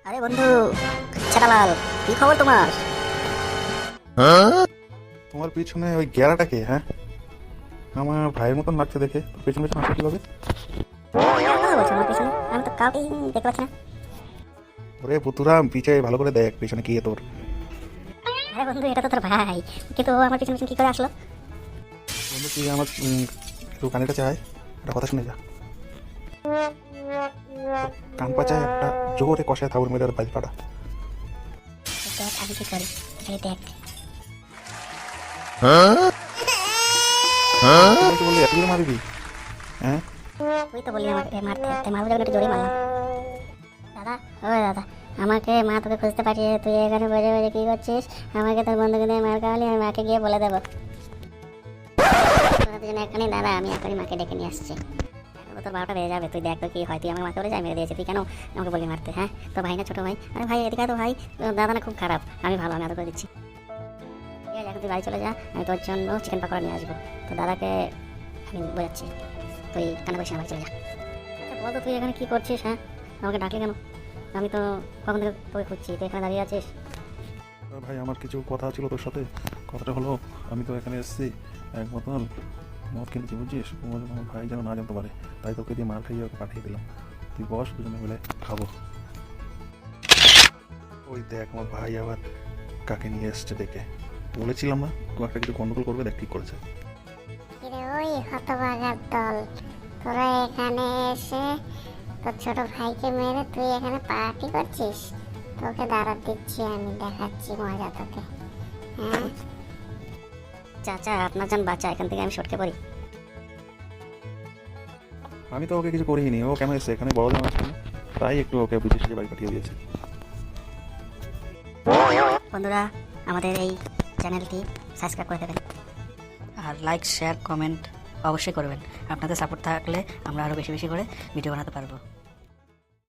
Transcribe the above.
আরে বন্ধু, ছেটালাল, কি খবর তোমার? তোমার পিছনে ওই গেরাটাকে, হ্যাঁ? আমার ভাইয়ের মতন লাগছে দেখে। তোর পেছনে পেছনে আসলে কিভাবে? কার কথা বলছো আমার পিছনে? আমি তো কাউকেই দেখতে পাচ্ছি না। ওরে পুতুরা, পিছে ভালো করে দেখ পেছনে কি তোর। আরে বন্ধু, এটা তো তোর ভাই, কিন্তু ও আমার পিছনে পিছনে কি করে আসলো? বন্ধু তুই আমার একটু কানের কাছে আয়, একটা কথা শুনে যা। কান পাচায় একটা জোরে কষায় থাবর মেরে বাইর পাটা। দেখ আমি কি করি, এই দেখ। বললি এত জোরে মারবি? হ্যাঁ, তুই তো বললি আমাকে মারতে, তাই মারবো যখন একটু জোরে মারলাম। দাদা, ও দাদা, আমাকে মা তোকে খুঁজতে পাঠিয়ে, তুই এখানে বসে বসে কি করছিস? আমাকে তোর বন্ধুকে দিয়ে মার খাওয়ালি, আমি মাকে গিয়ে বলে দেবো। তোরা দুজনে এখানে দাঁড়া, আমি এখনই মাকে ডেকে নিয়ে আসছি। এখন তো তোর 12টা বেজে যাবে, তুই দেখ তো কি হয়। তুই আমার মাকে বলে যাই মেরে দিয়েছে, তুই কেন আমাকে বললি মারতে? হ্যাঁ, তোর ভাই না ছোটো ভাই? আরে ভাই এদিকে তো ভাই, দাদা না খুব খারাপ, আমি ভালো, আমি আদর করে দিচ্ছি। ঠিক আছে, এখন তুই বাড়ি চলে যা, আমি তোর জন্য চিকেন পাকোড়া নিয়ে আসবো। তো দাদাকে আমি বোঝাচ্ছি, তুই কানে বসে বাড়ি চলে যা। আচ্ছা বল তো, তুই এখানে কি করছিস? হ্যাঁ, আমাকে ডাকলি কেন? আমি তো কখন থেকে তোকে খুঁজছি, তুই এখানে দাঁড়িয়ে আছিস। ভাই আমার কিছু কথা ছিল তোর সাথে। কথাটা হলো, আমি তো এখানে এসেছি এক বোতল মদ কিনেছি, বুঝছিস? আমার ভাই যেন না জানতে পারে, তাই তোকে দিয়ে মার খাইয়ে ওকে পাঠিয়ে দিলাম। তুই বস, দুজনে মিলে খাবো। ওই দেখ আমার ভাই আবার কাকে নিয়ে এসছে ডেকে। বলেছিলাম না কোনো একটা কিছু গন্ডগোল করবে, দেখ ঠিক করেছে। কিরে ওই হতভাগার দল, তোরা এখানে এসে তোর ছোট ভাইকে মেরে তুই এখানে পার্টি করছিস? তোকে দাঁড়া দিচ্ছি, আমি দেখাচ্ছি মজা তোকে। হ্যাঁ, চাচা আপনার যান বাচ্চা, এখান থেকে আমি সটকে পড়ি। আমি তো ওকে কিছু করিনি, ও কেন এসছে এখানে বড় জানা আছে না? তাই একটু ওকে বুঝিয়ে সুঝিয়ে বাড়ি পাঠিয়ে দিয়েছে। বন্ধুরা, আমাদের এই চ্যানেলটি সাবস্ক্রাইব করে দেবেন আর লাইক শেয়ার কমেন্ট অবশ্যই করবেন। আপনাদের সাপোর্ট থাকলে আমরা আরও বেশি বেশি করে ভিডিও বানাতে পারবো।